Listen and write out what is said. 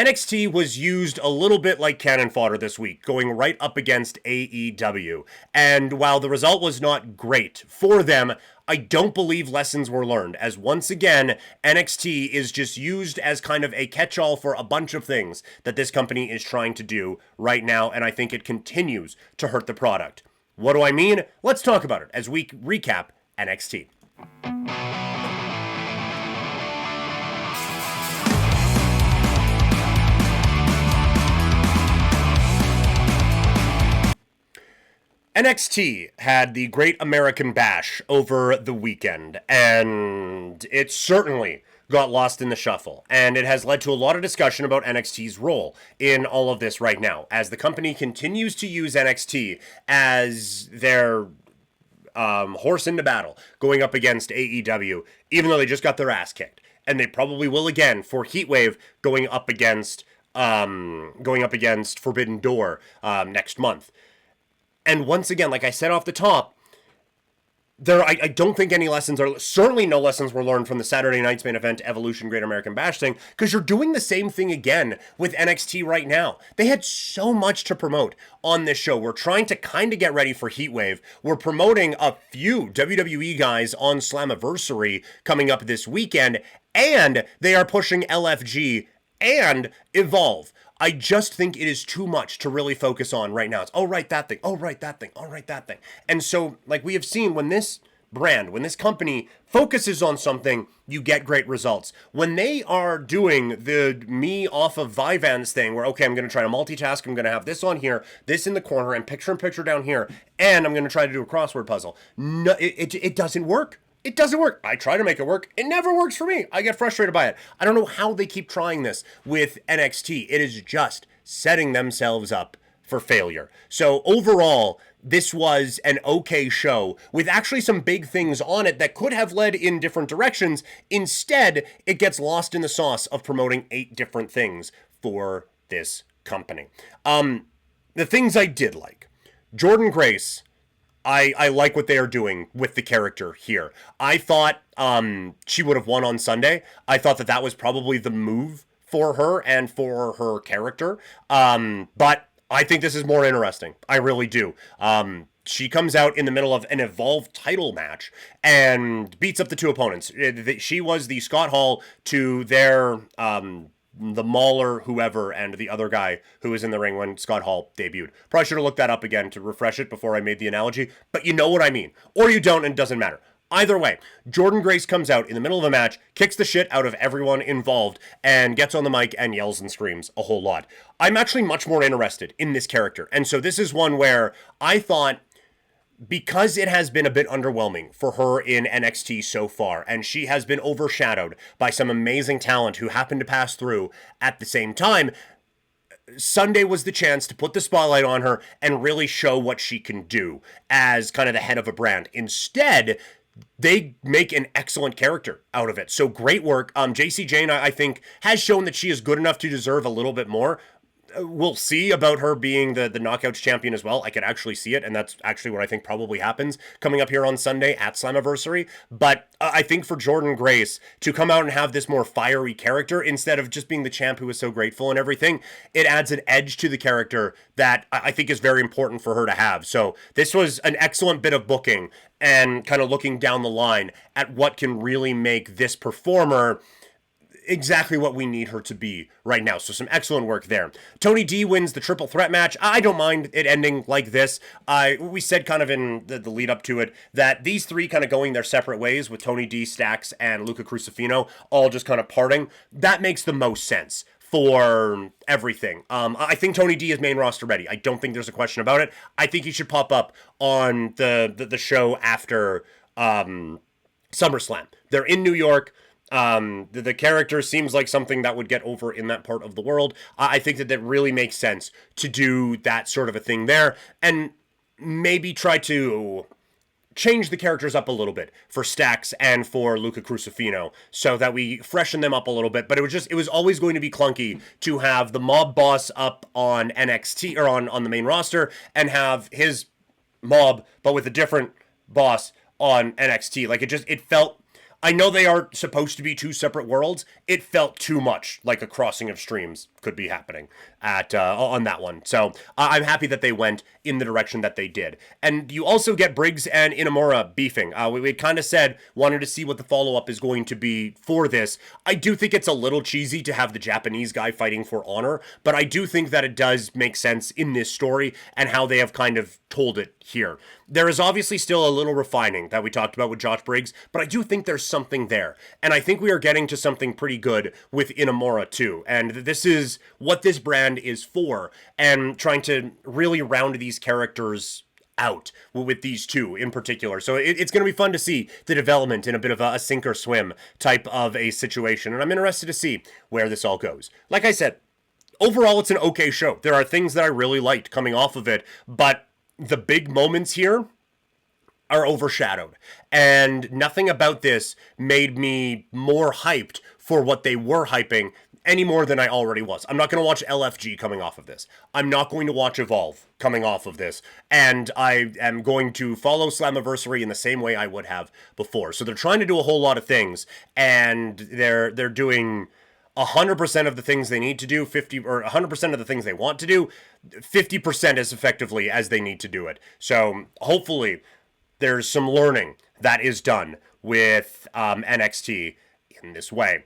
NXT was used a little bit like cannon fodder this week, going right up against AEW. And while the result was not great for them, I don't believe lessons were learned, as once again, NXT is just used as kind of a catch-all for a bunch of things that this company is trying to do right now, and I think it continues to hurt the product. What do I mean? Let's talk about it as we recap NXT. NXT had the Great American Bash over the weekend, and it certainly got lost in the shuffle, and it has led to a lot of discussion about NXT's role in all of this right now, as the company continues to use NXT as their horse into battle, going up against AEW, even though they just got their ass kicked, and they probably will again for Heatwave going up against Forbidden Door next month. And once again, like I said off the top, I don't think any lessons are, certainly no lessons were learned from the Saturday night's main event Evolution Great American Bash thing, because you're doing the same thing again with NXT right now. They had so much to promote on this show. We're trying to kind of get ready for Heatwave. We're promoting a few WWE guys on Slammiversary coming up this weekend, and they are pushing LFG and Evolve. I just think it is too much to really focus on right now. It's, oh, right, that thing. Oh, right, that thing. Oh, right, that thing. And so, like we have seen, when this brand, when this company focuses on something, you get great results. When they are doing the me off of Vyvanse thing, where, okay, I'm going to try to multitask, I'm going to have this on here, this in the corner, and picture down here, and I'm going to try to do a crossword puzzle. No, it doesn't work. It doesn't work. I try to make it work. It never works for me. I get frustrated by it. I don't know how they keep trying this with NXT. It is just setting themselves up for failure. So overall, this was an okay show with actually some big things on it that could have led in different directions. Instead, it gets lost in the sauce of promoting 8 different things for this company. The things I did like. Jordynne Grace, I like what they are doing with the character here. I thought she would have won on Sunday. I thought that was probably the move for her and for her character. But I think this is more interesting. I really do. She comes out in the middle of an Evolve title match and beats up the 2 opponents. She was the Scott Hall to their the Mauler, whoever, and the other guy who was in the ring when Scott Hall debuted. Probably should have looked that up again to refresh it before I made the analogy, but you know what I mean. Or you don't, and it doesn't matter. Either way, Jordynne Grace comes out in the middle of a match, kicks the shit out of everyone involved, and gets on the mic and yells and screams a whole lot. I'm actually much more interested in this character, and so this is one where I thought, because it has been a bit underwhelming for her in NXT so far, and she has been overshadowed by some amazing talent who happened to pass through at the same time, Sunday was the chance to put the spotlight on her and really show what she can do as kind of the head of a brand. Instead, they make an excellent character out of it. So great work. JC Jane, I think, has shown that she is good enough to deserve a little bit more. We'll see about her being the Knockouts champion as well. I could actually see it, and that's actually what I think probably happens coming up here on Sunday at Slammiversary. But I think for Jordynne Grace to come out and have this more fiery character instead of just being the champ who is so grateful and everything, it adds an edge to the character that I think is very important for her to have. So this was an excellent bit of booking and kind of looking down the line at what can really make this performer exactly what we need her to be right now. So some excellent work there. Tony D wins the triple threat match. I don't mind it ending like this. We said kind of in the lead up to it that these 3 kind of going their separate ways with Tony D, Stax, and Luca Crucifino all just kind of parting. That makes the most sense for everything. I think Tony D is main roster ready. I don't think there's a question about it. I think he should pop up on the show after SummerSlam. They're in New York. The character seems like something that would get over in that part of the world. I think that really makes sense to do that sort of a thing there, and maybe try to change the characters up a little bit for Stax and for Luca Crucifino so that we freshen them up a little bit. But it was always going to be clunky to have the mob boss up on NXT or on the main roster and have his mob, but with a different boss on NXT. Like it felt I know they are supposed to be two separate worlds. It felt too much like a crossing of streams could be happening at on that one. So I'm happy that they went in the direction that they did. And you also get Briggs and Inamura beefing. We kind of said wanted to see what the follow-up is going to be for this. I do think it's a little cheesy to have the Japanese guy fighting for honor, but I do think that it does make sense in this story and how they have kind of told it here. There is obviously still a little refining that we talked about with Josh Briggs, but I do think there's something there. And I think we are getting to something pretty good with Inamura too. And this is what this brand is for, and trying to really round these characters out with these two in particular. So it's going to be fun to see the development in a bit of a sink or swim type of a situation. And I'm interested to see where this all goes. Like I said, overall, it's an okay show. There are things that I really liked coming off of it, but the big moments here are overshadowed. And nothing about this made me more hyped for what they were hyping any more than I already was. I'm not going to watch LFG coming off of this. I'm not going to watch Evolve coming off of this. And I am going to follow Slammiversary in the same way I would have before. So they're trying to do a whole lot of things, and they're doing 100% of the things they need to do, 100% of the things they want to do, 50% as effectively as they need to do it. So hopefully there's some learning that is done with NXT in this way.